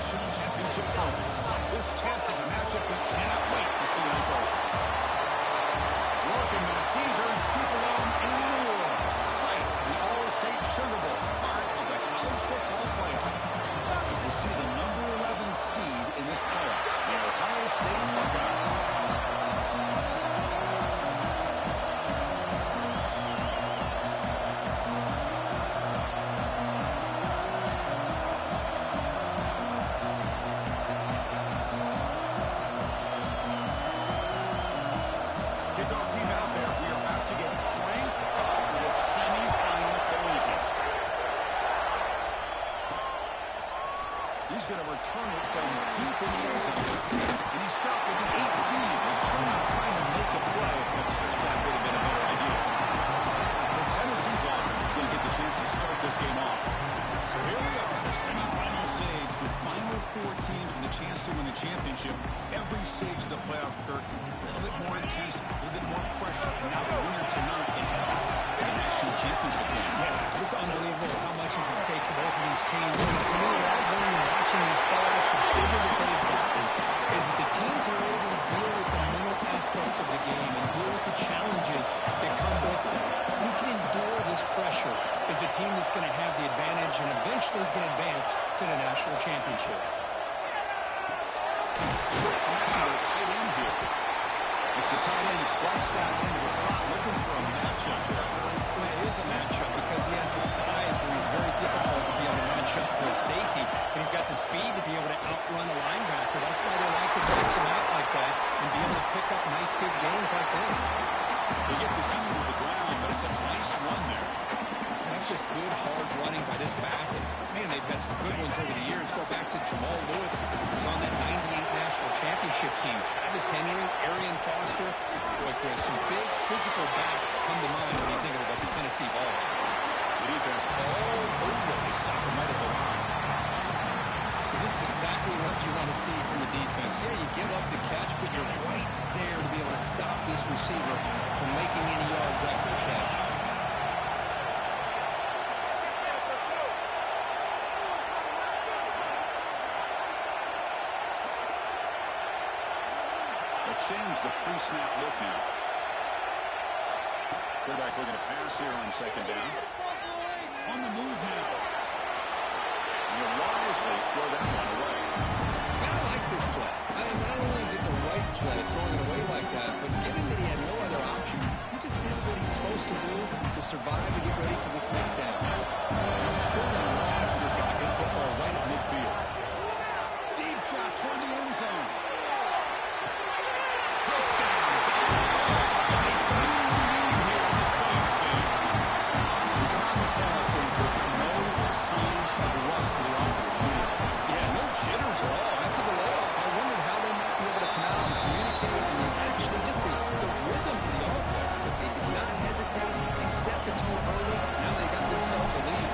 national championship trophy. This test is a matchup we cannot wait to see unfold. Welcome to the Caeser Superdome in New Orleans, site of the All-State Sugar Bowl, part of the college football playoff. As we see the number 11 seed in this playoff, the Ohio State Buckeyes. He's going to return it from deep in the end zone. And he's stopped at the 18. Returning, trying to make a play. A touchback would have been a better idea. So Tennessee's offense is going to get the chance to start this game off. So here we are, the semifinal stage. The final 4 teams with a chance to win the championship. Every stage of the playoff, Kurt, a little bit more intensity, a little bit more pressure. And now the winner tonight can head off to the national championship game. Yeah, it's unbelievable how much is at stake for both of these teams. To me, what I've learned in watching these players, the bigger that they've gotten, is that the teams are able to deal with the mental aspects of the game and deal with the challenges that come with them. You can endure this pressure as a team that's going to have the advantage and eventually is going to advance to the national championship. Short connection to the tight end here. It's the tight end flex out into the slot, looking for a matchup there. Well, it is a matchup because he has the size where he's very difficult to be able to match up for a safety, and he's got the speed to be able to outrun a linebacker. That's why they like to flex him out like that and be able to pick up nice big gains like this. They get the center to the ground, but it's a nice run there. That's just good, hard running by this back. And, man, they've had some good ones over the years. Go back to Jamal Lewis, who was on that 98 national championship team. Travis Henry, Arian Foster. Boy, there's some big physical backs come to mind when you think about the Tennessee ball. The defense all over. They stop him right at the line. This is exactly what you want to see from the defense. Yeah, you give up the catch, but you're right there to be able to stop this receiver from making any yards after the catch. Change the pre-snap look now. Quarterback looking to pass here on second down. On the move now. And he'll wisely throw that one away. I like this play. I mean, not only is it the right play, throwing it away like that, but given that he had no other option, he just did what he's supposed to do to survive and get ready for this next down. Spilling long for this offense, football right at midfield. Deep shot toward the end zone. Jitters at all. After the layoff, I wondered how they might be able to come out and communicate and actually just the rhythm to the offense, but they did not hesitate. They set the tone early. Now they got themselves a lead.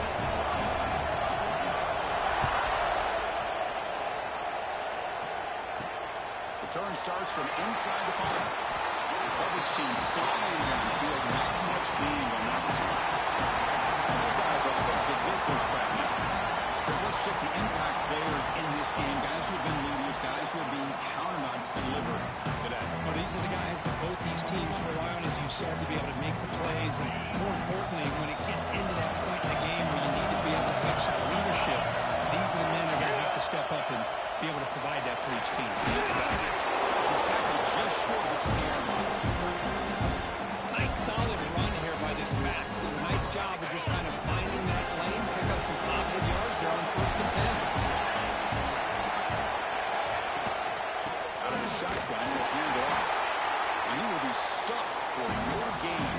The turn starts from inside the 5. Coverage team flying downfield, not much gain on that time. The Buckeyes offense gets their first crack now. Let's check the impact players in this game. Guys who have been leaders, guys who are being counted on to deliver today. Well, these are the guys that both these teams rely on, as you said, to be able to make the plays. And more importantly, when it gets into that point in the game where you need to be able to have some leadership, these are the men that are going to have to step up and be able to provide that for each team. He's tackled just short of the 20-yard line. Nice solid run here by this back. Nice job of just kind of finding that lane, pick up some positive yards there on 1st and 10. Out of the shotgun, will hand it off. And he will be stuffed for more gain.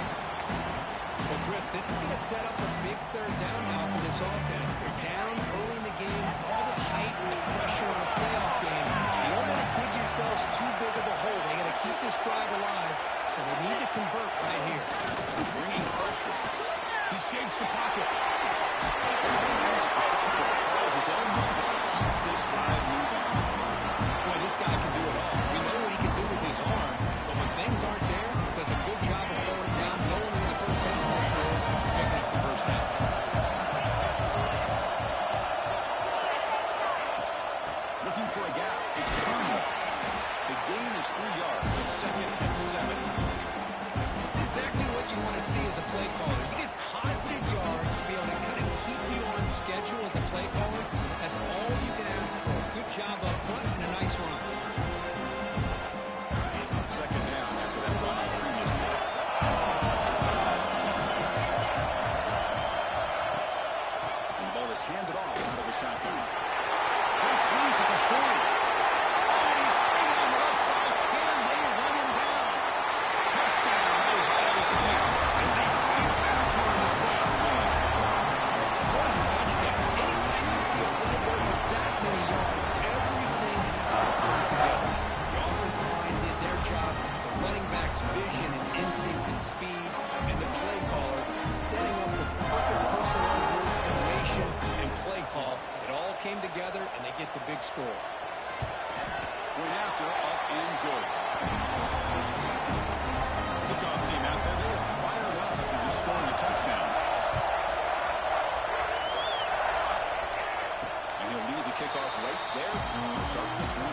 Well, Chris, this is going to set up a big 3rd down now for this offense. They're down early in the game, all the hype and the pressure on a playoff game. You don't want to dig yourselves too big of a hole. They got to keep this drive alive, so they need to convert right here. Bringing pressure. He escapes the pocket. The cycle calls his own number. Keeps this drive moving. Boy, this guy can do it all. We know what he can do with his arm, but when things aren't there, does a good job of throwing it down, knowing where the first down marker is, picking up the 1st down. looking for a gap. It's Kearney. The gain is 3 yards. It's 2nd and 7. It's exactly what you want to see as a play caller. You get positive yards to be able to kind of keep you on schedule as a play caller. That's all you can ask for. Good job up front and a nice run. 2nd down after that run on the previous play. And the ball is handed off out of the shotgun. Breaks loose at the 40. Oh, he's in on the left side. Can they run him down? Touchdown, Ohio State, as they fight back here in this playoff game. What a touchdown. Anytime you see a play go for that many yards, everything has to come together. The offensive line did their job, the running back's vision and instincts and speed, and the play caller setting up the perfect personnel group, formation, and play call. It all came together, and they get the big score. Point after, up and good. Kickoff team out there, they are fired up after just scoring a touchdown. And he'll lead the kickoff right there and start at the 25.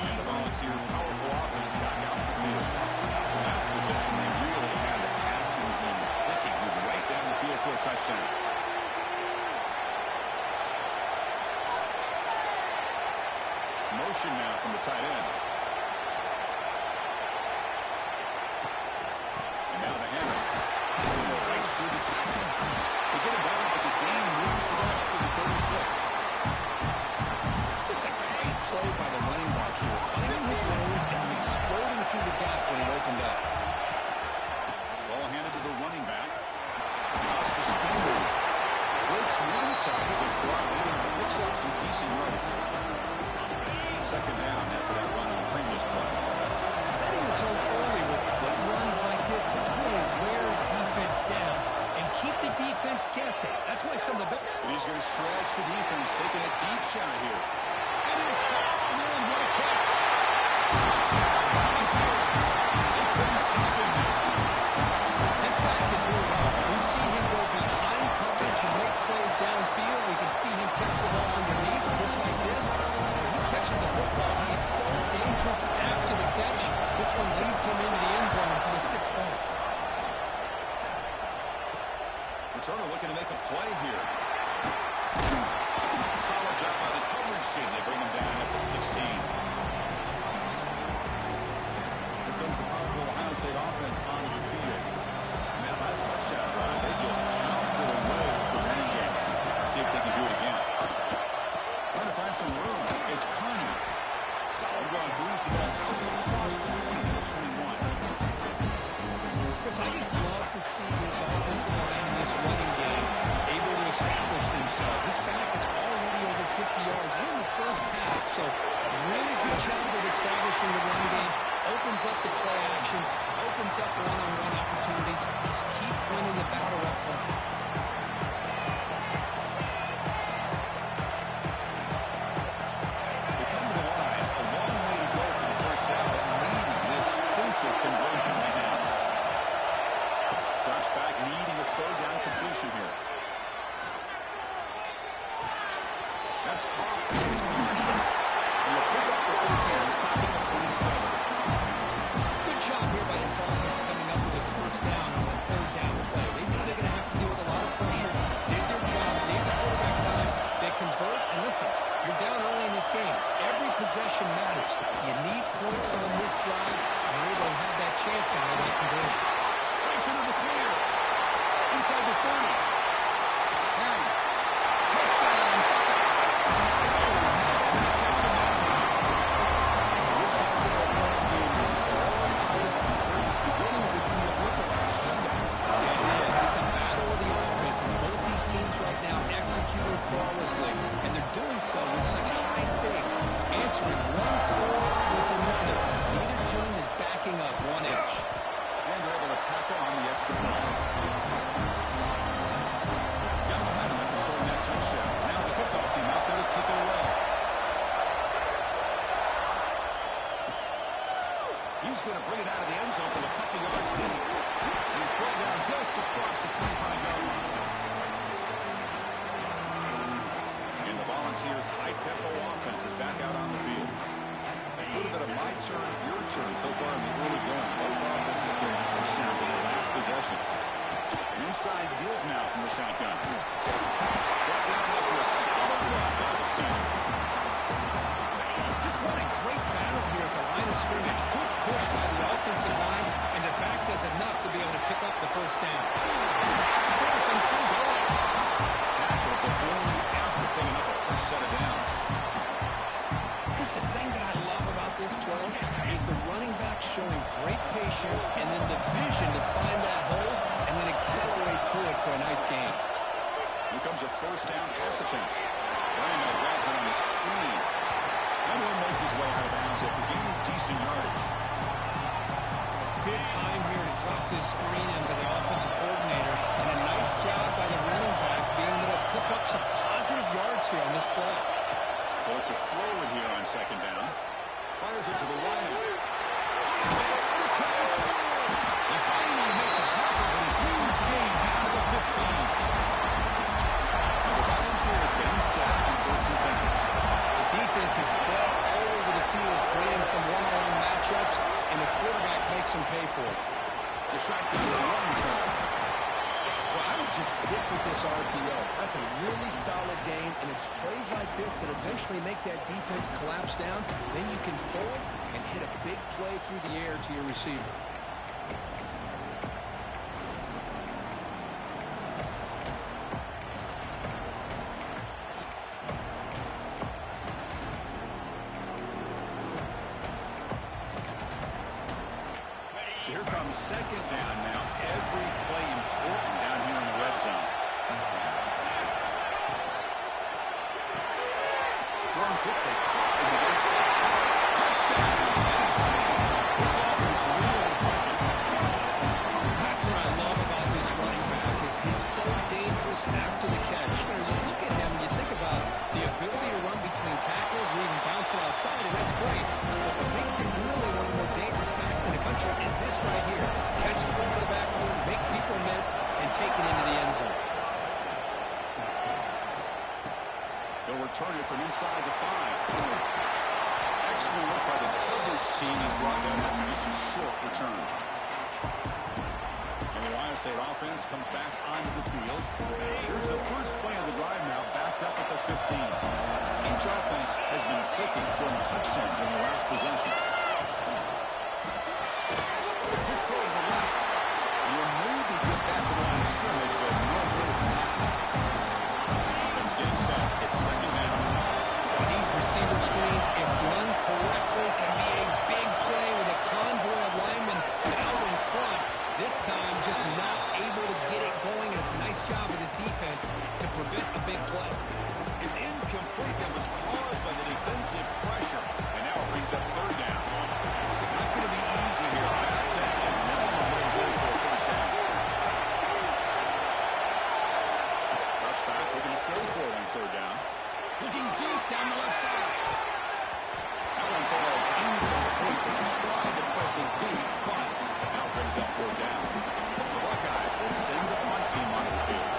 And the Volunteers' powerful offense back out in the field. Last possession, they really had a passing game. They can move right down the field for a touchdown. Motion now from the tight end. And now the handoff. Breaks through the tackle. They get him back, but the gain moves the ball up to the 36. Just a great play by the running back here, finding his lanes and then exploding through the gap when it opened up. Ball handed to the running back. Across the spin move. Breaks one tackle, gets brought in and picks up some decent yards. 2nd down after that run on the previous play. Setting the tone early with good runs like this can really wear a defense down and keep the defense guessing. That's why some of the best. And he's going to stretch the defense, taking a deep shot here. It is oh man, what a catch! Touchdown, Volunteers. They couldn't stop him now. This guy can do it all. We've seen him go behind coverage and make plays downfield. We can see him catch the ball underneath just like this. Catches the football. He is so dangerous after the catch. This one leads him into the end zone for the 6 points. Returner looking to make a play here. Solid job by the coverage team. They bring him down at the 16. Here comes the powerful Ohio State offense onto the field. And that last touchdown run, they just pounded away with the running game. Let's see if they can do it again. Trying to find some room. It's Kearney. Solid run. Moves the ball out across the 20-21. Chris, I just love to see this offensive line and this running game able to establish themselves. This back is already over 50 yards. We're in the first half, so really good job of establishing the run game. Opens up the play action. Opens up one-on-one opportunities. Just keep winning the battle up front. Conversion right now. Drops back, needing a 3rd down completion here. That's caught. It's Kearney. And he'll pick up the 1st down, stopping at 27. Good job here by this offense coming up with this 1st down on the 3rd down play. They knew they're going to have to deal with a lot of pressure. Did their job, gave the quarterback time. They convert, and listen, you're down early in this game. Every possession matters. You need points on this drive. They're able to have that chance now with that conversion. Breaks into the clear. Inside the 30. 10. Touchdown. Gonna catch him that time. This college football playoff game is all tied up. It's beginning to feel like a shootout. Yeah, it is. It's a battle of the offenses. Both these teams right now executing flawlessly, and they're doing so with such high stakes, answering one score with another. Neither team is backing up 1 inch. And they're able to tackle on the extra point. Got momentum after scoring that touchdown. Now the kickoff team out there to kick it away. He's going to bring it out of the end zone from a couple yards deep. He's brought down just across the 25-yard line. Caesar's high-tempo offense is back out on the field. A little bit of my turn, your turn so far in the early going. Both offenses scoring touchdowns in their last possessions. An inside give now from the shotgun. Brought down after a solid run by the center. Just what a great battle here at the line of scrimmage. Good push by the offensive line, and the back does enough to be able to pick up the first down. First and still going. Tackle, but only after picking up a first set of downs. Here's the thing that I love about this play is the running back showing great patience and then the vision to find that hole and then accelerate through it for a nice gain. Here comes a first down pass attempt. Ryan grabs it on the screen. And he'll make his way out of bounds after gaining decent yardage. Good time here to drop this screen in by the offensive coordinator, and a nice job by the running back being able to pick up some positive yards here on this play. Bolt to throw it here on second down. Fires it to the right. Makes the catch. They finally make the tackle, but a huge gain down to the 15. And the Volunteers getting set on first and 10. Defense is spread all over the field, creating some one-on-one matchups, and the quarterback makes them pay for it. The shotgun run call. Well, I would just stick with this RPO. That's a really solid game, and it's plays like this that eventually make that defense collapse down. Then you can pull and hit a big play through the air to your receiver. So here comes second down now. Every play important down here in the red zone. Thrown quickly, caught in the right side. Touchdown, Tennessee. This offense really clicking. That's what I love about this running back is he's so dangerous after the catch. You know, you look at him and you think about the ability to run between tackles or even bounce it outside, and that's great. But what makes him really one of the more dangerous backs in the country is this right here. Catch the ball to the backfield, make people miss, and take it into the end zone. They'll return it from inside the 5. Excellent work by the coverage team. He's brought down after just a short return. And the Ohio State offense comes back onto the field. Here's the first play of the drive now, backed up at the 15. Each offense has been clicking, scoring touchdowns in their last possessions. Good throw to the left. You'll maybe get back to the line of scrimmage, but no more than that. Offense getting set. It's second down. These receiver screens, if run correctly, can be a big play with a convoy of linemen out in front. This time, just not able to get it going. And it's a nice job of the defense to prevent a big play. It's incomplete. That was caused by the defensive pressure. And now it brings up third down. Not going to be easy here. Back to a long way to go for a first down. Drops back, looking to throw for it on third down. Looking deep down the left side. That one falls incomplete. They tried to press it deep, but now brings up third down. The Buckeyes will send the punt team onto the field.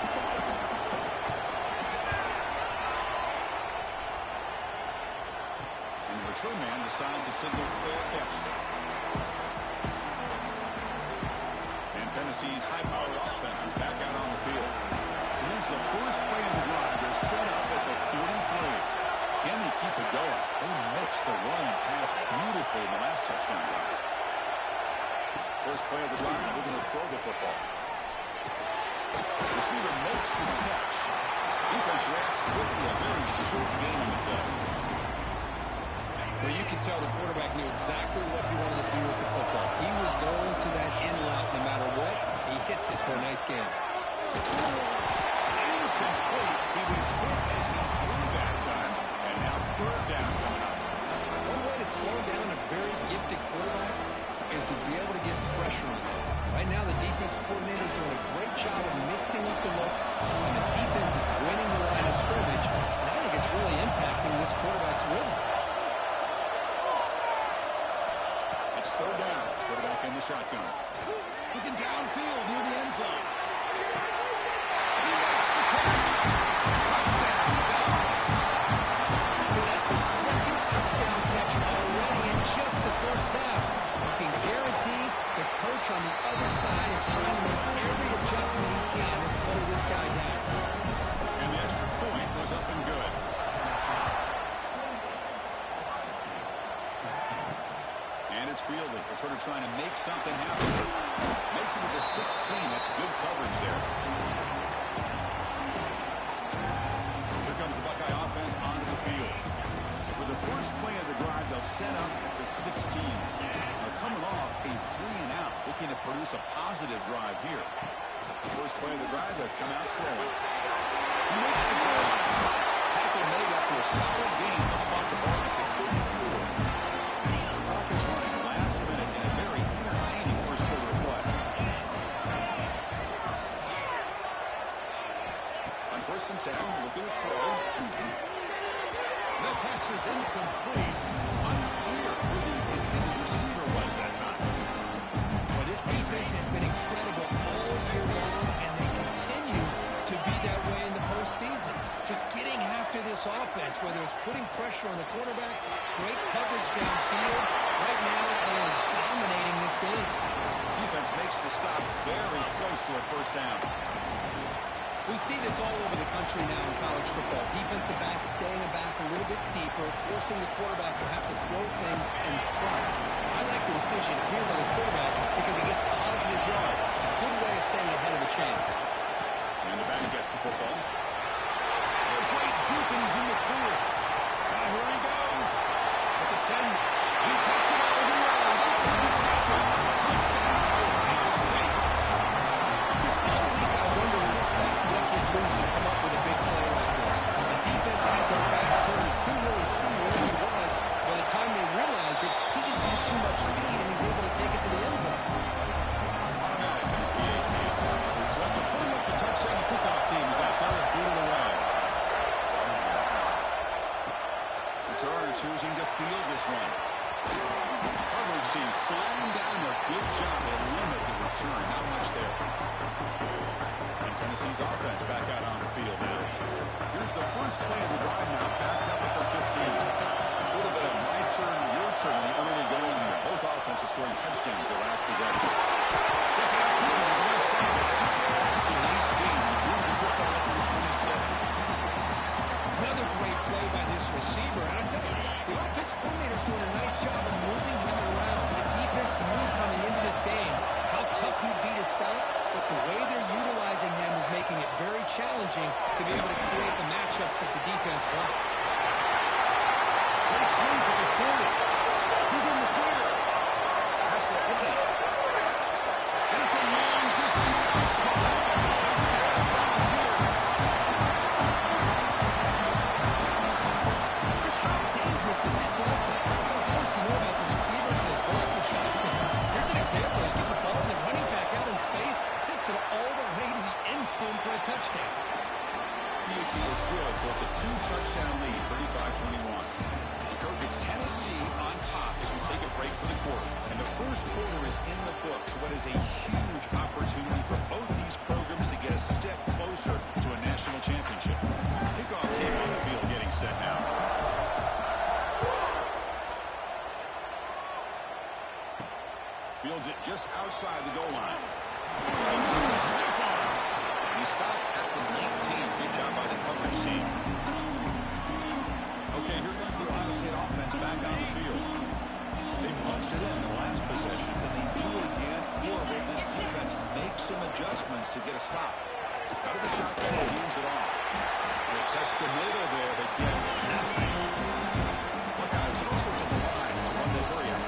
And the return man decides to signal fair catch. And Tennessee's high-powered offense is back out on the field. So here's the first play of the drive. They're set up at the 43. Can they keep it going? They mixed the run and pass beautifully in the last touchdown drive. First play of the drive, we're going to throw the football. Receiver makes the catch. Defense reacts quickly. A very short gain on the play. Well, you can tell the quarterback knew exactly what he wanted to do with the football. He was going to that in route no matter what. He hits it for a nice game. It's incomplete. He was hit as he threw that time. And now third down coming up. One way to slow down a very gifted quarterback is to be able to get pressure on him. Right now, the defense coordinator is doing a great job of mixing up the looks, and the defense is winning the line of scrimmage, and I think it's really impacting this quarterback's rhythm. It's third down. Quarterback in the shotgun. Looking downfield near the end zone. He makes the catch. Touchdown. trying to make something happen. Makes it to the 16. That's good coverage there. Here comes the Buckeye offense onto the field. For the first play of the drive, they'll set up at the 16. They're coming off a 3-and-out, looking to produce a positive drive here. First play of the drive, they'll come out throwing. Makes the goal line. Tackle made after a solid game. They'll spot the ball at the 34. Clock is running last minute in a very entertaining first quarter of play. On 1st and 10, looking to throw. That pass is incomplete. Unclear who the intended receiver was that time. Well, this defense has been incredible all year long, and they continue to be that way in the postseason. Just getting after this offense, whether it's putting pressure on the quarterback, great coverage downfield. Right now, they are dominating this game. Defense makes the stop very close to a first down. We see this all over the country now in college football. Defensive backs staying back a little bit deeper, forcing the quarterback to have to throw things in front. I like the decision here by the quarterback because he gets positive yards. It's a good way of staying ahead of the chains. And the back gets the football. A great juke, and he's in the clear. And here he goes. At the 10, he takes it all the way. They couldn't stop him. Touchdown, Ohio State. Just all week I wonder if this back let get loose and come up with a big play like this. The defense had their back turned. Couldn't really see where he was. By the time they realized it, he just had too much speed, and he's able to take it to the end zone. Automatic on the PAT. So after putting up the touchdown, the kickoff team is out there and boot it away. Return choosing to field this one. Coverage team flying down there. Good job. They limit the return. Not much there. And Tennessee's offense back out on the field now. Here's the first play of the drive now. Backed up at the 15. A little bit of my turn, your turn in the early going here. Both offenses scoring touchdowns their last possession. That's an outfield to the left side. It's a nice game. They move the football up to the 27. Another great play by this receiver. And I tell you, the offense coordinator's doing a nice job of moving him around. The defense knew coming into this game how tough he'd be to stop, but the way they're utilizing him is making it very challenging to be able to create the matchups that the defense wants. Great swings at the 40. He's in the clear. Past the 20. And it's a long distance house call. Touchdown, Volunteers. Just how dangerous is this offense? Of course, you know about the receivers and those vertical shots, but here's an example. You get the ball and the running back out in space, takes it all the way to the end zone for a touchdown. PAT is good, so it's a 2-touchdown lead, 35-21. Kirk, it's Tennessee on top as we take a break for the quarter. And the first quarter is in the books. What is a huge opportunity for both these programs to get a step closer to a national championship. Kickoff team on the field getting set now. Fields it just outside the goal line. He's with a stiff arm. He stopped at the 19. Good job by the coverage team. Okay, here comes the Ohio State offense back on the field. They punched it in the last possession. Can they do it again, or will this defense make some adjustments to get a stop? Out of the shotgun, he hands it off. They test the middle there, but get nothing. Buckeyes closer to the line to run the hurry up.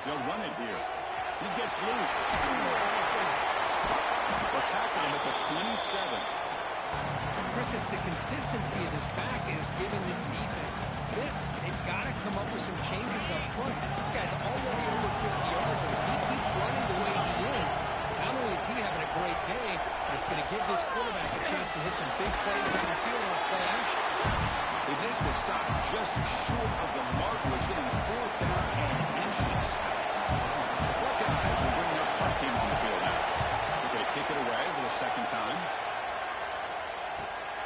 They'll run it here. He gets loose. They'll tackle him at the 27. Chris, it's the consistency of this back is giving this defense fits. They've got to come up with some changes up front. This guy's already over 50 yards, and if he keeps running the way he is, not only is he having a great day, but it's going to give this quarterback a chance to hit some big plays down the field off play action. They make the stop just short of the mark, where it's getting 4th down and inches. Buckeyes will bring their punt team on the field now. They're going to kick it away for the second time.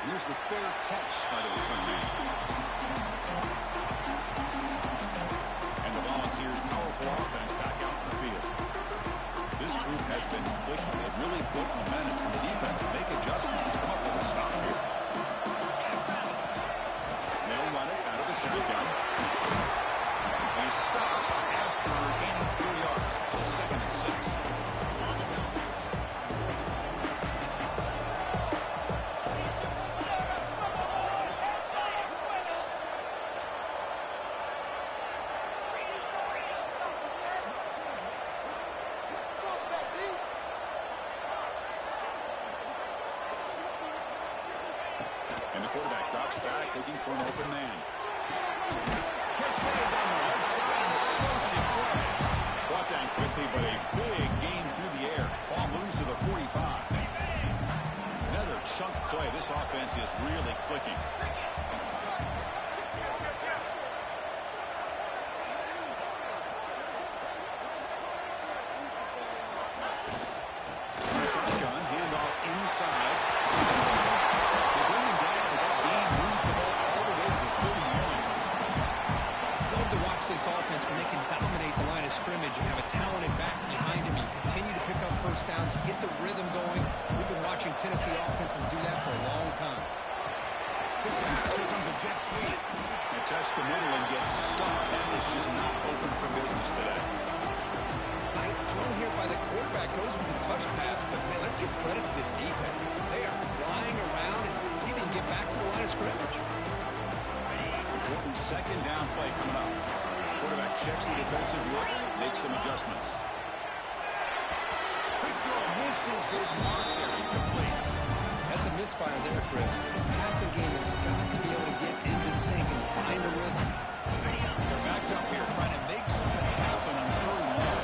Here's the fair catch by the return man. And the Volunteers' powerful offense back out in the field. This group has been clicking. They've really built momentum, and the defense will make adjustments. Come up with a stop here. They'll run it out of the shotgun. He stopped after gaining 4 yards. So 2nd and 6. And the quarterback drops back, looking for an open man. Catch made down the left side, an explosive play. Brought down quickly, but a big gain through the air. Ball moves to the 45. Another chunk play. This offense is really clicking. Shotgun, handoff inside. This offense when they can dominate the line of scrimmage and have a talented back behind him. You continue to pick up first downs, you get the rhythm going. We've been watching Tennessee offenses do that for a long time. Here comes a jet sweep. It tests the middle and gets stuck. That is just not open for business today. Nice throw here by the quarterback. Goes with the touch pass, but man, let's give credit to this defense. They are flying around and even get back to the line of scrimmage. Important 2nd down play coming up. Quarterback checks the defensive look, makes some adjustments. Quick throw misses his mark there, incomplete. That's a misfire there, Chris. His passing game has got to be able to get into sync and find a rhythm. They're backed up here trying to make something happen on 3rd and long.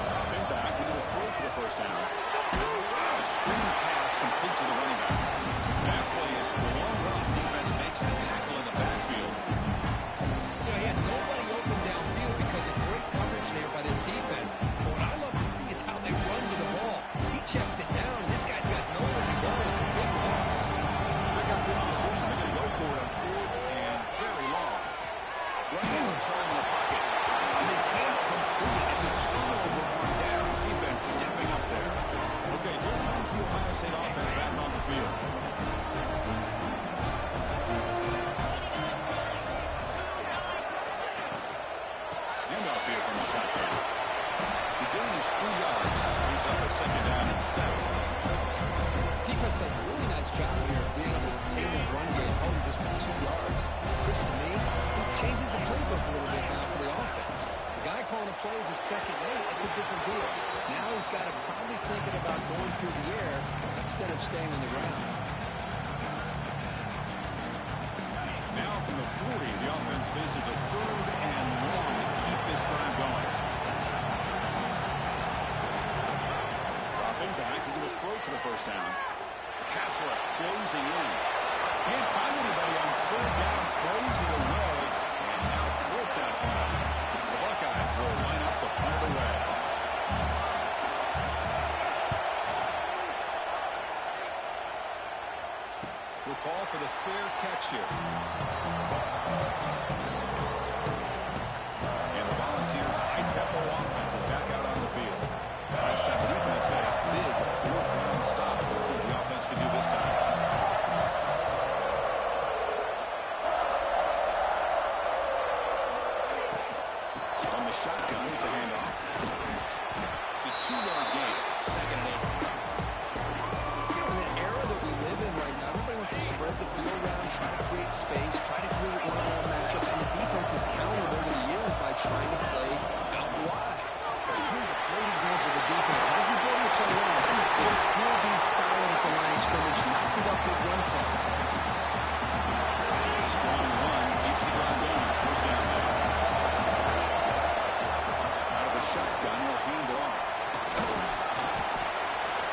Dropping back, we're going to throw for the first down. A screen pass complete to the running back. That play is blown up. Defense makes the tackle in the backfield. You know, he had nobody open downfield because of great coverage there by this defense. But what I love to see is how they run to the ball. He checks it down, and this guy's got nowhere to go. It's a big loss. Check out this decision. They're going to go for it on 4th and very long. Running out of time in the pocket. And they can't complete it. It's a turnover on downs. Defense stepping up there. Okay, here comes the Ohio State offense back on the field. Handoff here from the shotgun. The gain is 3 yards. Brings up a 2nd down and 7. Defense does a really nice job here of being able to contain that run game, holding just for 2 yards. Chris, to me, this changes the playbook a little bit now for the offense. The guy calling the plays at 2nd and 8, it's a different deal. Now he's got to probably thinking about going through the air instead of staying on the ground. Now from the 40, the offense faces a 3rd and long to keep this drive going. Dropping back, we're going to throw for the first down. Pass rush closing in. Can't find anybody on 3rd down, throws it away, and now 4th down coming up. The Buckeyes will line up to punt it away. We'll call for the fair catch here. And the Volunteers' high-tempo offense is back out on the field. Last time the defense got a big 4th down stop. We'll see what the offense can do this time. On the shotgun, it's a handoff. It's a 2-yard gain, 2nd and 8. In the era that we live in right now, everybody wants to spread the field around, try to create space, try to create one-on-one matchups, and the defense has countered over the years by trying to play out wide. But here's a great example of the defense has the ability to play wide, but still be solid at the line of scrimmage, knock it up with run plays. It's a strong run, keeps the drive going. First down now. Out of the shotgun, will hand it off.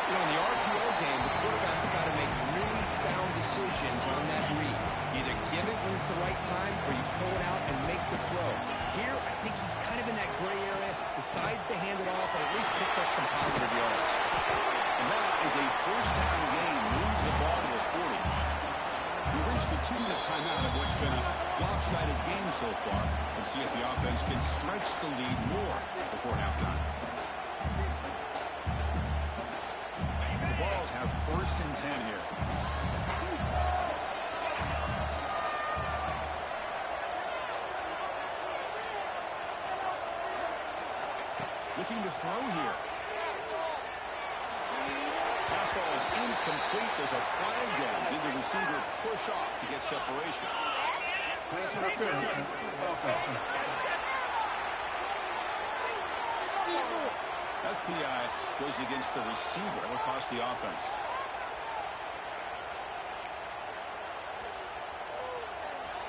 You know, in the RPO game, the quarterback's got to make really sound decisions on that read. Either give it when it's the right time or you pull it out and make the throw. Here, I think he's kind of in that gray area, decides to hand it off and at least picked up some positive yards. And that is a first down gain, moves the ball to the 40. We reach the 2-minute timeout of what's been a lopsided game so far and see if the offense can stretch the lead more before halftime. Looking to throw here. Pass ball is incomplete. There's a flag down. Did the receiver push off to get separation? That PI goes against the receiver. It'll cost the offense.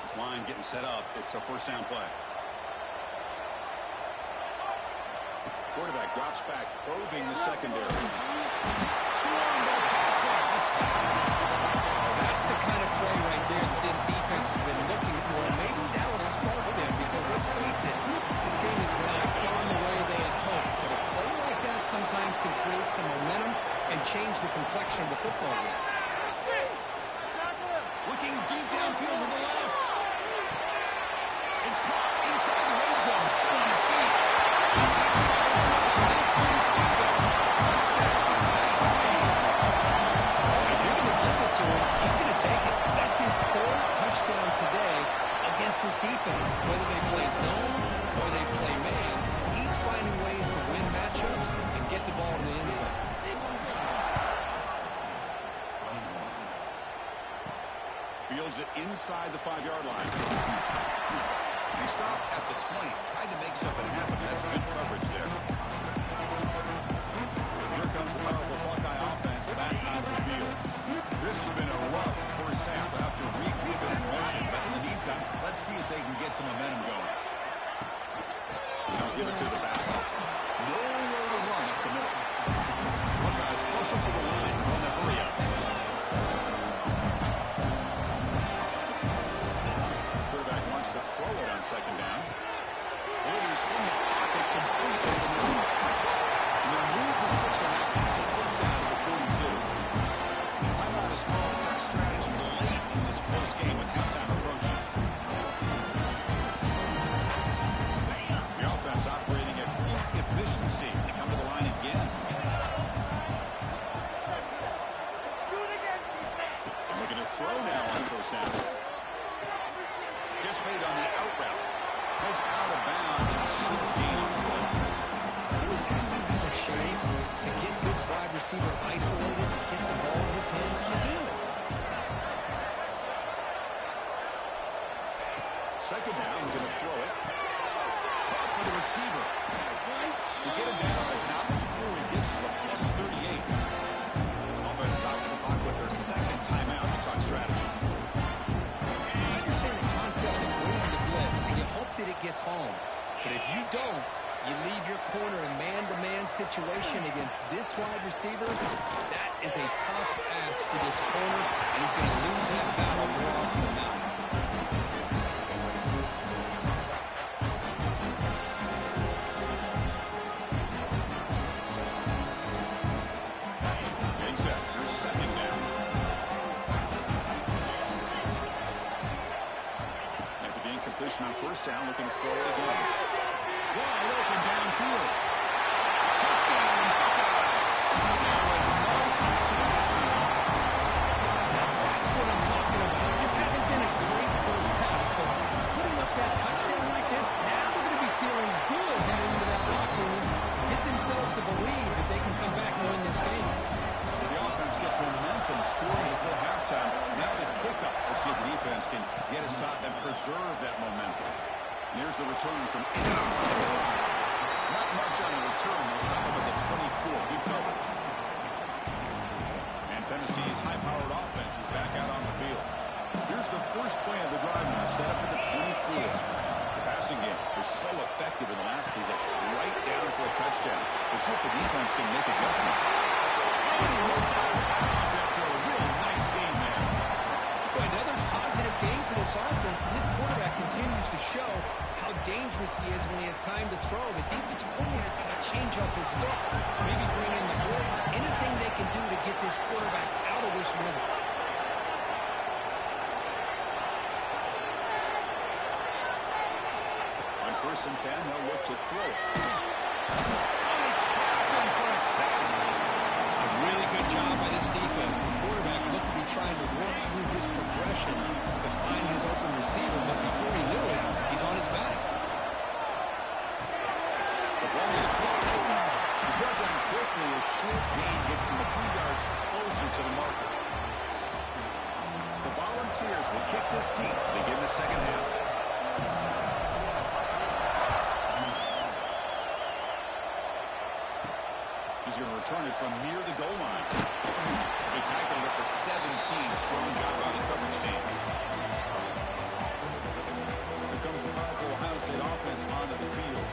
This line getting set up. It's a first down play. Quarterback drops back, probing the secondary. That's the kind of play right there that this defense has been looking for. Maybe that'll spark them because, let's face it, this game has not gone the way they had hoped. But a play like that sometimes can create some momentum and change the complexion of the football game. Looking deep downfield to the left. It's caught inside the red zone, still on his feet. He takes it all the way. They couldn't stop it. Touchdown, Tennessee. If you're going to give it to him, he's going to take it. That's his third touchdown today against this defense. Whether they play zone or they play man, he's finding ways to win matchups and get the ball in the end zone. Fields it inside the 5-yard line. They stop at the 20. Tried to make something happen. That's good coverage there. Here comes the powerful Buckeye offense back onto the field. This has been a rough first half. They'll have to regroup in motion. But in the meantime, let's see if they can get some momentum going. They'll give it to the back. Nowhere to run up the middle. Buckeyes hustle to the line to run the hurry up. Quarterback wants to throw it on second down. Orders from the pocket complete over the middle. And they'll move the 6 on that. It's a first down to the 42. Timeout is called. Attack strategy late in this close game with halftime approaching. The offense operating at peak efficiency. They come to the line again. Looking to throw now on first down. Gets made on the out route. Goes out of bounds and short gain on the play. Anytime you have a chance to get this wide receiver isolated and get the ball in his hands, you do. Second down, he's going to throw it. Caught by the receiver. We get him down, but not before he gets to the plus 38. Offense stops the clock with their second timeout to talk strategy. I understand the concept of bringing the blitz, and you hope that it gets home. But if you don't, you leave your corner in man-to-man situation against this wide receiver. That is a tough ask for this corner, and he's going to lose that battle more often than not. Getting set. Here's second down. After the incompletion on first down, looking to throw it again. Wide open downfield. Touchdown, Buckeyes. There is no catch on that team. Now that's what I'm talking about. This hasn't been a great first half, but putting up that touchdown like this, now they're going to be feeling good heading into that locker room, get themselves to believe that they can come back and win this game. So the offense gets momentum scoring before halftime. Now the kickoff. We'll see if the defense can get us top and preserve that momentum. And here's the return from inside the 5. Not much on the return. They'll stop him at the 24. Good coverage. And Tennessee's high-powered offense is back out on the field. Here's the first play of the drive now, set up at the 24. The passing game was so effective in the last possession, right down for a touchdown. We'll see if the defense can make adjustments. And he holds out of bounds after a really nice game there. Boy, another positive game for this offense, and this quarterback continues to show how dangerous he is when he has time to throw. The defensive coordinator's got to change up his looks, maybe bring in the blitz, anything they can do to get this quarterback out of this rhythm. On first and 10, they'll look to throw it. Trapping for a sack. A really good job by this defense. The quarterback looked to be trying to work through his progressions to find his open receiver, but before he knew it, he's on his back. The ball is caught. hopefully a short gain gets them a few yards closer to the marker. The Volunteers will kick this deep to begin the second half. He's going to return it from near the goal line. He tackled at the 17. Strong job by the coverage team. Here comes the powerful Ohio State offense onto the field.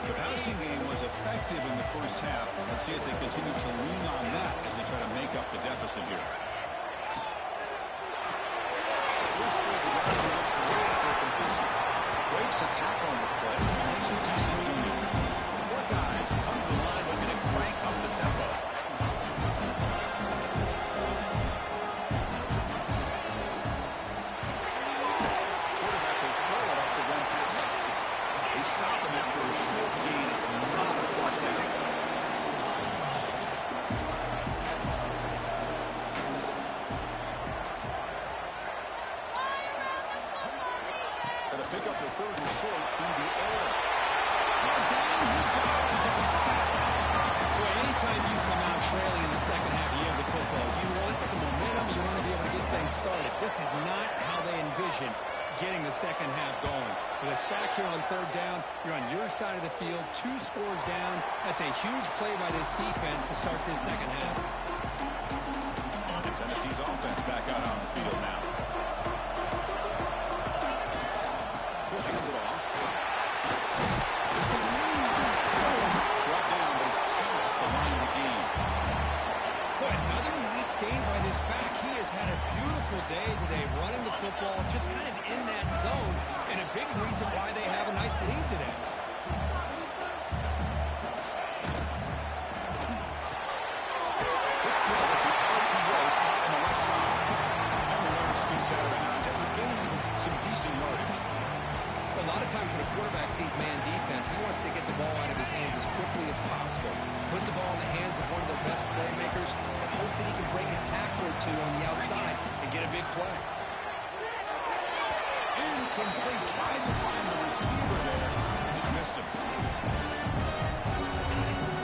The passing game was effective in the first half. Let's see if they continue to lean on that as they try to make up the deficit here. First play of the drive, he looks ready for a completion. Breaks a tackle on the play and makes a decent gain. Four guys come to the line looking to crank up the tempo. Quarterback was hurled off the run pass option. They stop him after a short gain. It's not a first down. Going to pick up the third and short through the air. Now down he goes and sacked. Boy, anytime you come out trailing in the second half of the football, you want some momentum, you want to be able to get things started. This is not how they envision getting the second half going. With a sack here on third down, you're on your side of the field, 2 scores down. That's a huge play by this defense to start this second half. And Tennessee's offense back out on the field now. Pushing it off. Brought down, but it's past the line of the game. Boy, another nice game by this back. He has had a beautiful day today running the football, just kind of in that zone, and a big reason why they have a nice lead today. Quick throw, it's an RPO caught on the left side. And the runner scoots out of bounds after gaining some decent yardage. A lot of times when a quarterback sees man defense, he wants to get the ball out of his hands as quickly as possible. Put the ball in the hands of one of their best playmakers and hope that he can break a tackle or two on the outside and get a big play. Incomplete. Tried to find the receiver there. Just missed him.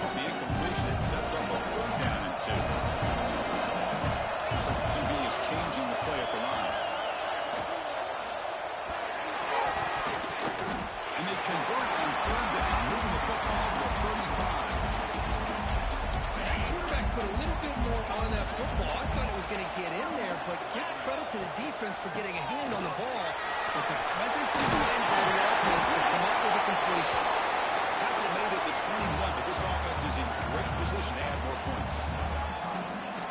On the incompletion, it sets up a third down and 2. Looks like the QB is changing the play at the line. And they convert on third down, moving the football to the 35. That quarterback put a little bit more on that football. I thought it was going to get in there, but give credit to the defense for getting a hand on the ball. But the presence of mind by the offense to come up with a completion. Tackle made at the 21, but this offense is in great position to add more points.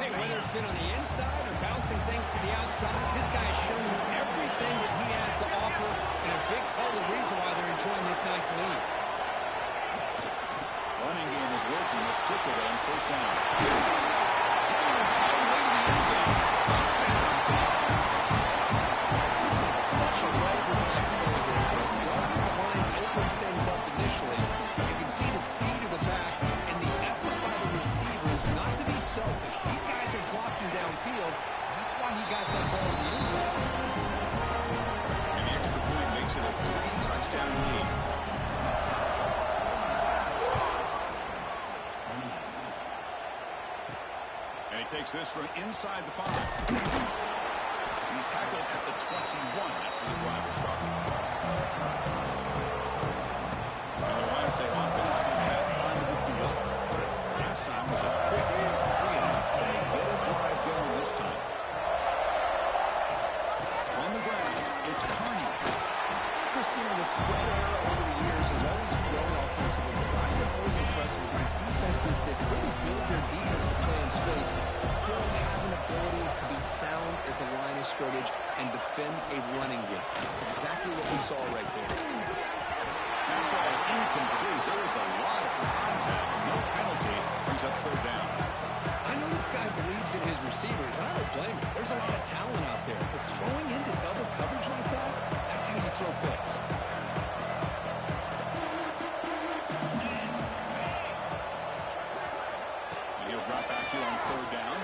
Hey, whether it's been on the inside or bouncing things to the outside, this guy has shown you everything that he has to offer, and a big part of the reason why they're enjoying this nice lead. Running game is working. Let's stick with it on first down. Runners all the way to the end zone. Touchdown, Browns. This is such a well-designed play here, Chris. The offensive line opens things up initially. You can see the speed of the back and the effort by the receivers not to be selfish. These guys are blocking downfield. That's why he got that ball in the end zone. And the extra point makes it a 3-touchdown lead. And he takes this from inside the 5. He's tackled at the 21. That's where the drive will start. And the Ohio State offense comes back onto the field. Last time was a quick 3-and-out, and they get a drive going this time. On the ground, it's Carney. Christina, the spread era over the years has always grown offensively. But I've been always impressed with defenses that really build their defense to play in space, still have an ability to be sound at the line of scrimmage and defend a running game. That's exactly what we saw right there. Fastball is incomplete. There was a lot of contact. No penalty. Brings up third down. I know this guy believes in his receivers. I don't blame him. There's a lot of talent out there. But throwing into double coverage like that, that's how you throw picks. And he'll drop back here on third down.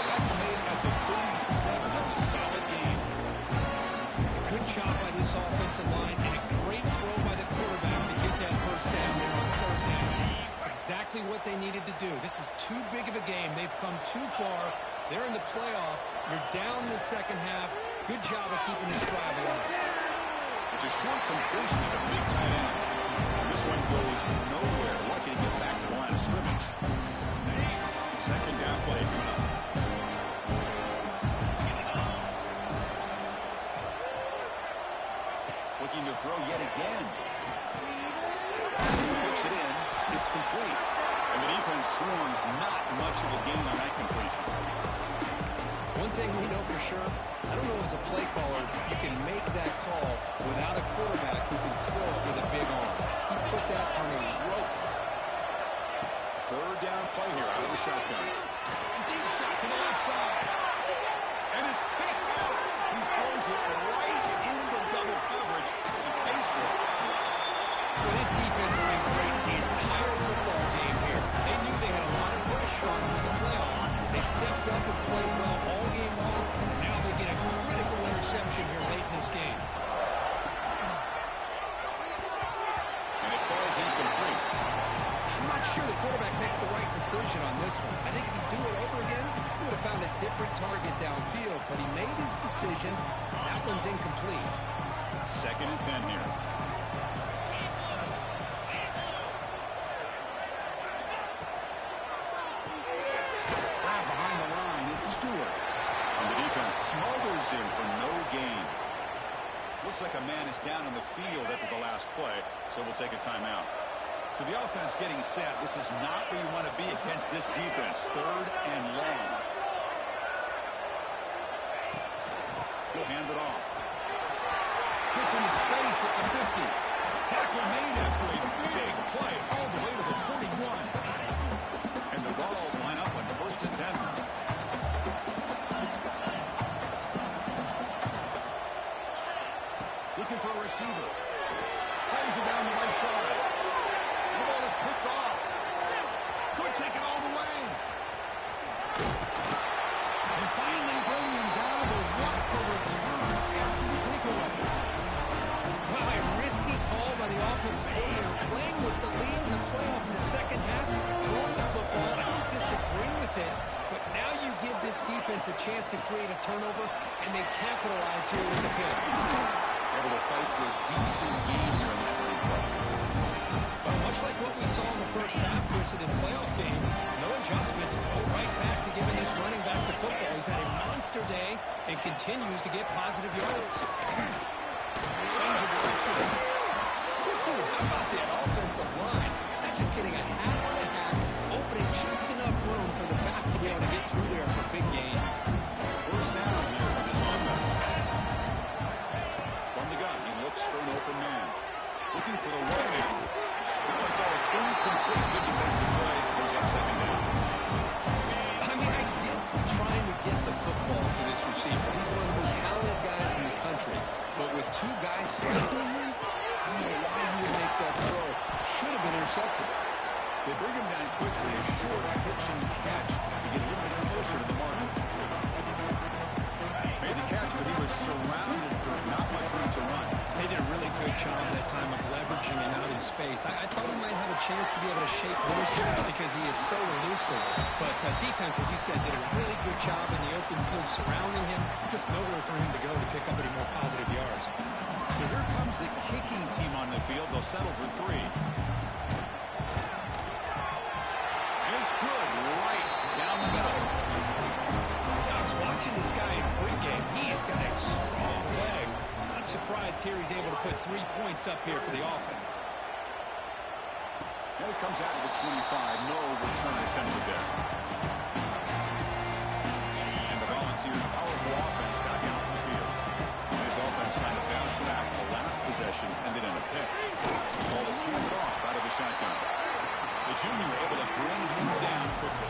Tackle made at the 37. That's a solid game. Good job by this offensive line and a great throw by the quarterback to get that first down there on third down. exactly what they needed to do. This is too big of a game. They've come too far. They're in the playoff. You're down in the second half. Good job of keeping this drive alive. It's a short completion to the big tight end. This one goes nowhere. Lucky to get back to the line of scrimmage. Second down play coming up. Looking to throw yet again. Puts it in. It's complete. And the defense swarms not much of a gain on that completion. One thing we know for sure, I don't know as a play caller, you can make that call without a quarterback who can throw it with a big arm. He put that on a rope. Third down play here out of the shotgun. Deep shot to the left side. And it's picked out. He throws it right into double coverage and pays for it. Well, this defense has been great the entire football game here. They knew they had a lot of pressure on them in the playoff. They stepped up and played well all game long, and now they get a critical interception here late in this game. And it falls incomplete. I'm not sure the quarterback makes the right decision on this one. I think if he'd do it over again, he would have found a different target downfield, but he made his decision. That one's incomplete. Second and 10 here. Smothers him for no gain. Looks like a man is down on the field after the last play, so we'll take a timeout. So the offense getting set. This is not where you want to be against this defense. Third and long. He'll hand it off. Puts into space at the 50. Tackle made after a big play all the way to the 41. And the Vols line up on first and 10. Looking for a receiver. Plays it down the right side. The ball is picked off. Could take it all the way. And finally bringing him down to what a return after the takeaway. Well, a risky call by the offensive coordinator, playing with the lead in the playoff in the second half, throwing the football. I don't disagree with it, but now you give this defense a chance to create a turnover, and they capitalize here with the pick. Able to fight for a decent gain here in that replay. Well, much like what we saw in the first half, Chris, of this playoff game, no adjustments, go right back to giving this running back to football. He's had a monster day and continues to get positive yards. Change of direction. How about that offensive line? That's just getting a half and a half, opening just enough room for the back to be able to get through there for a big gain. First down here for this offense. From the gun, he looks for an open man. Looking for the one man. The one falls incomplete. Good defensive play. Brings up second down. I mean, I get trying to get the football to this receiver. He's one of the most talented guys in the country. But with two guys blocking him, I don't know why he would make that throw. Should have been intercepted. They bring him down quickly. A short pitch and catch to get a little bit closer to the mark. Made the catch, but he was surrounded for not much room to run. They did a really good job that time of leveraging him out in space. I thought he might have a chance to be able to shake loose because he is so elusive. But defense, as you said, did a really good job in the open field surrounding him. Just nowhere for him to go to pick up any more positive yards. So here comes the kicking team on the field. They'll settle for three. And it's good right down the middle. I was watching this guy in pregame. He has got a strong leg. I'm surprised here he's able to put 3 points up here for the offense. Now he comes out to the 25. No return attempted there. And the Volunteers' powerful offense back out on the field. And his offense trying to bounce back. The last possession ended in a pick. The ball is handed off out of the shotgun. The junior able to bring him down quickly.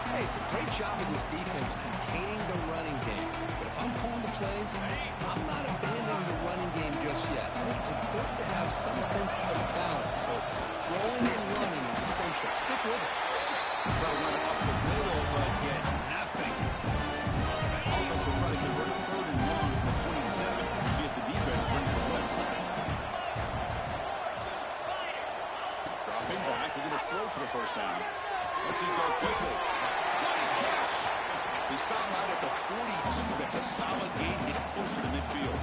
Hey, it's a great job of this defense containing the running game. But if I'm calling the plays, I'm not abandoning the running game just yet. I think it's important to have some sense of balance. So throwing and running is essential. Stick with it. Try to run it up the middle, but get nothing. Offense will try to convert a third and long to the 27. We'll see if the defense brings the blitz. Dropping back. Look at the to throw for the first down. Let's see go quickly. What a catch! He stopped out at the 42. That's a solid gain, getting closer to midfield.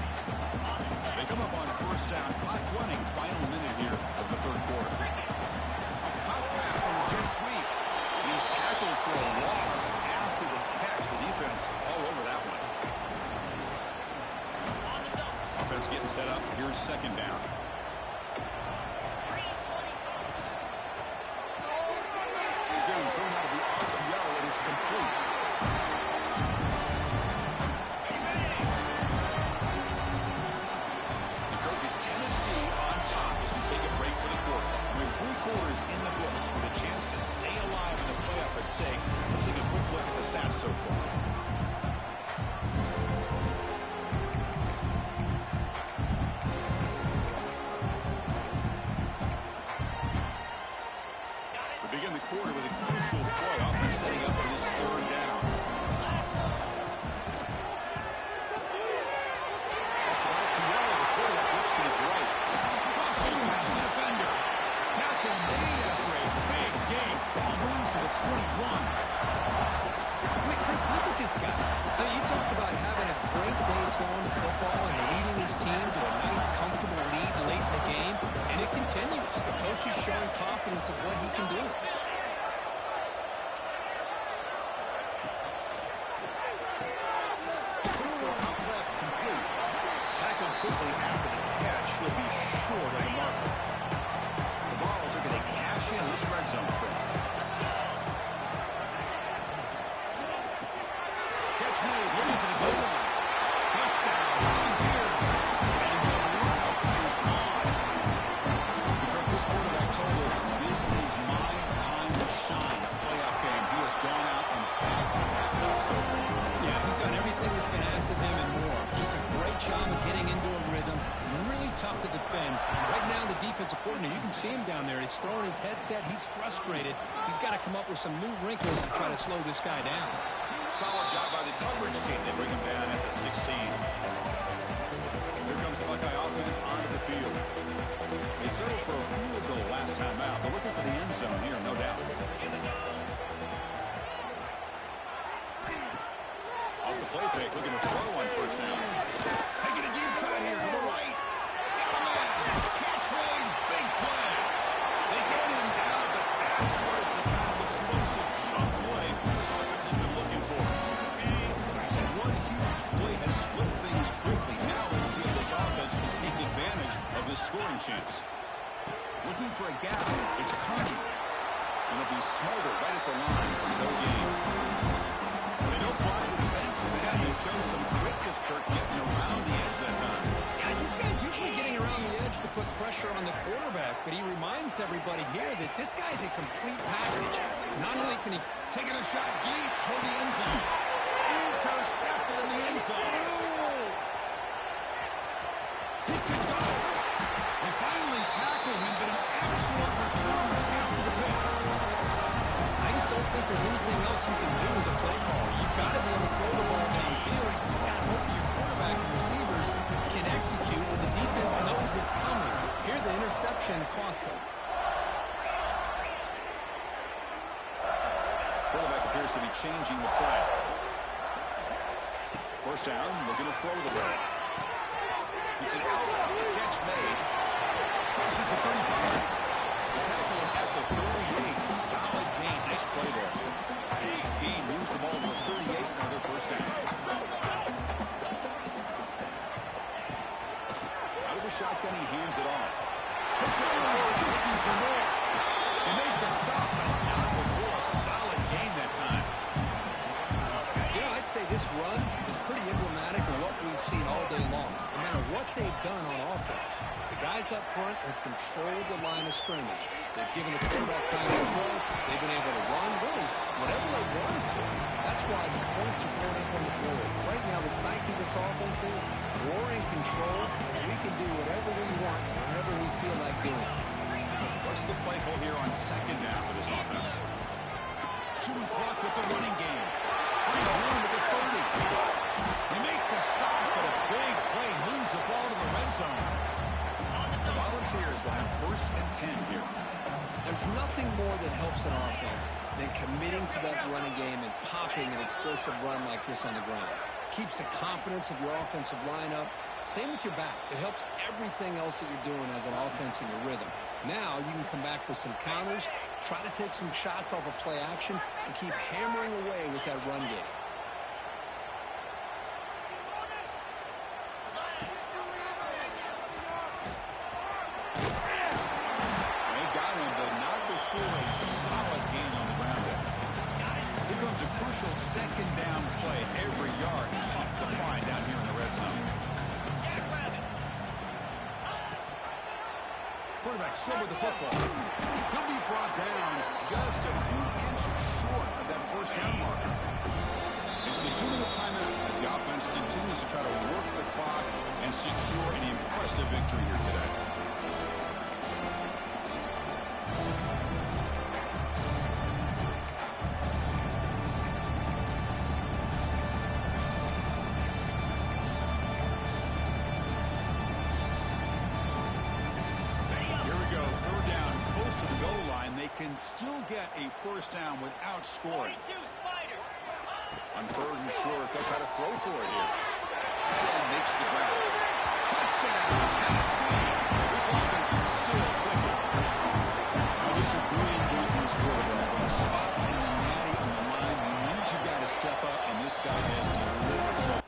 They come up on first down. Clock running. Final minute here of the third quarter. Pop pass on the jet sweep. He's tackled for a loss after the catch. The defense all over that one. Offense getting set up. Here's second down. Again, thrown out of the RPO, and it's complete. It's Tennessee on top as we take a break for the quarter. With 3 quarters in the books with a chance to stay alive in the playoff at stake, let's take a quick look at the stats so far. We begin the quarter with a crucial play. Offense setting up for this third down. To his right. Crosses past the defender. Tackle made after a big gain. Ball moves to the 21. Wait, Chris, look at this guy. I mean, you talk about having a great day throwing the football and leading his team to a nice, comfortable lead late in the game, and it continues. The coach is showing confidence of what he can do. Quickly after the catch, he'll be short of the marker. The Vols are going to cash in this red zone trip. Catch made, looking for the goal line. Touchdown, Volunteers. And the route is on. Because this quarterback told us this is my time to shine. A playoff game. He has gone out and backed up so far. Yeah, he's done everything that's been asked of him and more. Just a great job of getting into a rhythm. Really tough to defend. Right now, the defensive coordinator, you can see him down there. He's throwing his headset. He's frustrated. He's got to come up with some new wrinkles to try to slow this guy down. Solid job by the coverage team. They bring him down at the 16. Here comes the Buckeye offense onto the field. They settled for a field goal last time out. They're looking for the end zone here, no doubt. Off the play fake, looking to throw on first down. Taking a deep shot here to the right. Catch made, big play. They get him down, but that was the kind of explosive chunk play this offense has been looking for. I said one huge play has flipped things quickly. Now let's see if this offense can take advantage of this scoring chance. Looking for a gap. It's coming. And it'll be smothered right at the line for no gain. They don't block the defense, and they show some quickness, Kirk, getting around the edge that time. Yeah, this guy's usually getting around the edge to put pressure on the quarterback, but he reminds everybody here that this guy's a complete package. Not only can he taking a shot deep toward the end zone. Intercepted in the end zone. He could go. They finally tackled him, but an excellent return after the pick. I just don't think there's anything else you can do as a play caller. You've got to be able to throw the ball downfield. You just got to hope your quarterback and receivers can execute when the defense knows it's coming. Here, the interception cost them. Quarterback appears to be changing the play. First down, looking to throw the ball. It's an out, the catch made. Crosses the 35. The tackle at the 38. Solid gain. Nice play there. He moves the ball to the 38. Another first down. Out of the shotgun, he hands it off. Puts it over. He's looking for more. They make the stop, but not before a solid gain that time. You know, I'd say this run is pretty emblematic of what we've seen all day long. No matter what they've done on offense, the guys up front have controlled the line of scrimmage. They've given the quarterback time to throw. They've been able to run, really, whatever they wanted to. That's why the points are going up on the board. Right now, the psyche of this offense is we're in control, and we can do whatever we want, whenever we feel like doing. What's the play call here on second down for this offense? Chewing clock with the running game. He's running with the 30. They make the stop, but a big play moves the ball to the red zone. The Volunteers will have first and 10 here. And There's nothing more that helps an offense than committing to that running game and popping an explosive run like this on the ground. Keeps the confidence of your offensive lineup. Same with your back. It helps everything else that you're doing as an offense in your rhythm. Now you can come back with some counters, try to take some shots off of play action, and keep hammering away with that run game. A crucial second down play. Every yard tough to find down here in the red zone. Quarterback still with the football. He'll be brought down just a few inches short of that first down marker. It's the 2-minute timeout as the offense continues to try to work the clock and secure an impressive victory here today. Can still get a first down without scoring. On third and short, they'll try to throw for it here. And makes the grab. Touchdown, Tennessee. This offense is still clicking. Now, this is a brilliant game from this quarterback. With a spot in the natty on the line, you need you got to step up, and this guy has delivered. So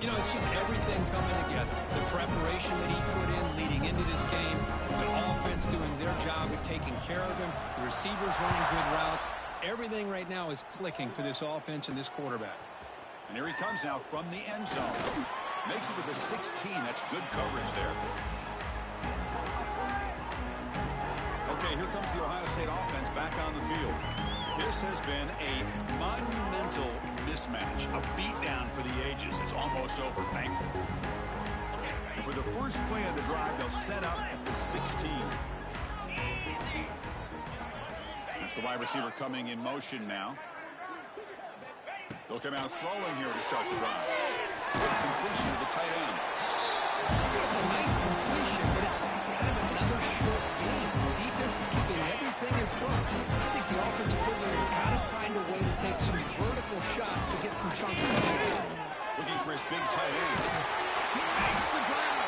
You know, it's just everything coming together. The preparation that he put in leading into this game, the offense doing their job of taking care of him, the receivers running good routes. Everything right now is clicking for this offense and this quarterback. And here he comes now from the end zone. Makes it to the 16. That's good coverage there. Okay, here comes the Ohio State offense back on the field. This has been a monumental mismatch, a beatdown for the ages. It's almost over, thankfully. And for the first play of the drive, they'll set up at the 16. That's the wide receiver coming in motion now. They'll come out throwing here to start the drive. Completion to the tight end. It's a nice completion, but it's kind of another short game. The defense is keeping everything in front. I think the offensive coordinator's got to find a way to take some vertical shots to get some chunk of play. Looking for his big tight end. He makes the ground.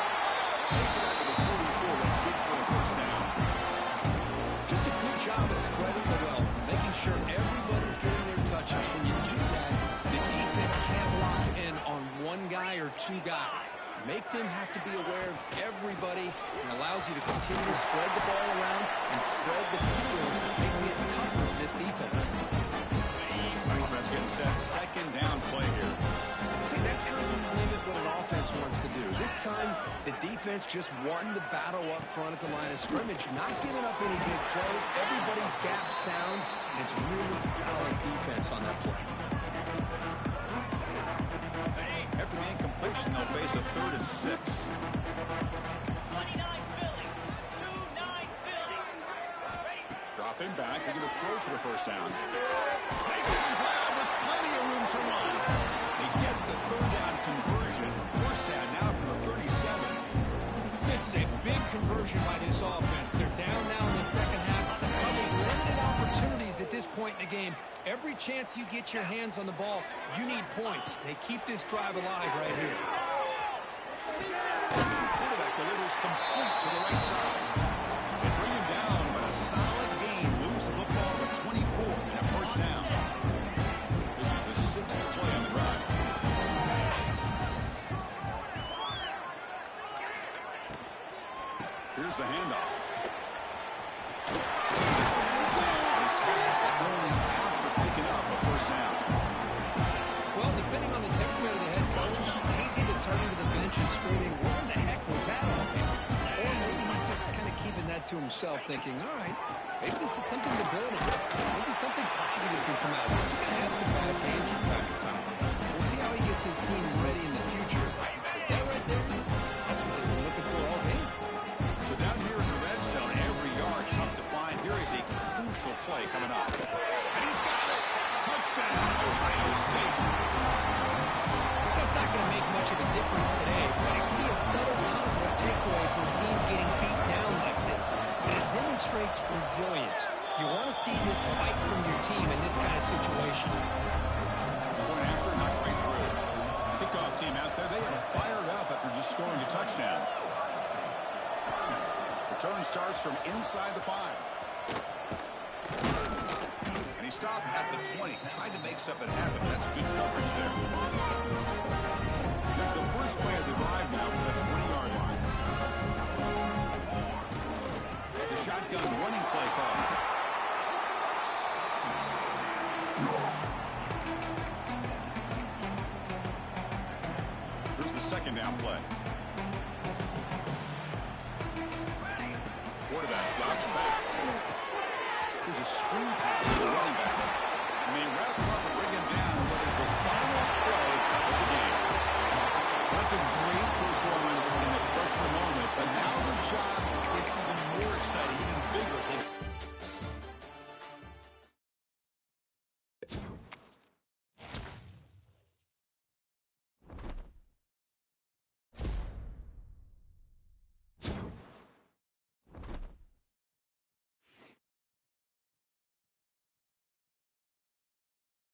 Takes it out to the 44. That's good for a first down. Just a good job of spreading the wealth, making sure everybody's getting their touches. When you do that, the defense can't lock in on one guy or two guys. Make them have to be aware of everybody, and allows you to continue to spread the ball around and spread the field, making it tougher for this defense. Offense getting set. Second down play here. See, that's how you limit what an offense wants to do. This time, the defense just won the battle up front at the line of scrimmage, not giving up any big plays. Everybody's gap sound, and it's really solid defense on that play. After the incompletion, they'll face a 3rd and 6. 29 Philly. 2-9 Philly. Drop him back. They're going to throw for the first down. Makes the grab with plenty of room to run. They get the 3rd down conversion. First down now from the 37. This is a big conversion by this offense. They're down now in the second half. Probably limited opportunities at this point in the game. Every chance you get your hands on the ball, you need points. They keep this drive alive right here. Quarterback delivers complete to the right side. They bring him down, but a solid gain moves the football to 24 and a first down. This is the 6th play on the drive. Here's the handoff. He's tied only after picking up a first down. Well, depending on the temperament of the head coach, he's either turning to the bench and screaming, "What the heck was that all about?" Or maybe he's just kind of keeping that to himself, thinking, all right, maybe this is something to build on. Maybe something positive can come out of this. You're going to have some bad games from time to time. We'll see how he gets his team ready in the future. That right there, that's what they've been looking for all game. So down here in the red zone, every yard tough to find. Here is a crucial play coming up. And he's got it. Touchdown, Ohio State. That's not going to make much of a difference today, but it can be a subtle positive takeaway for a team getting beat down like this. And it demonstrates resilience. You want to see this fight from your team in this kind of situation. Point after, not quite through. Kickoff team out there, they are fired up after just scoring a touchdown. Return starts from inside the 5. And he stopped at the 20. Tried to make something happen. That's good coverage there. Here's the first play of the drive now from the 20-yard line. The shotgun running play call. Here's the second down play. Quarterback drops back. Here's a screen pass to the running back. And they wrap up and bring him down in what is the final play of the game. That's a great performance in a pressure moment, but now the job gets even more exciting, even bigger.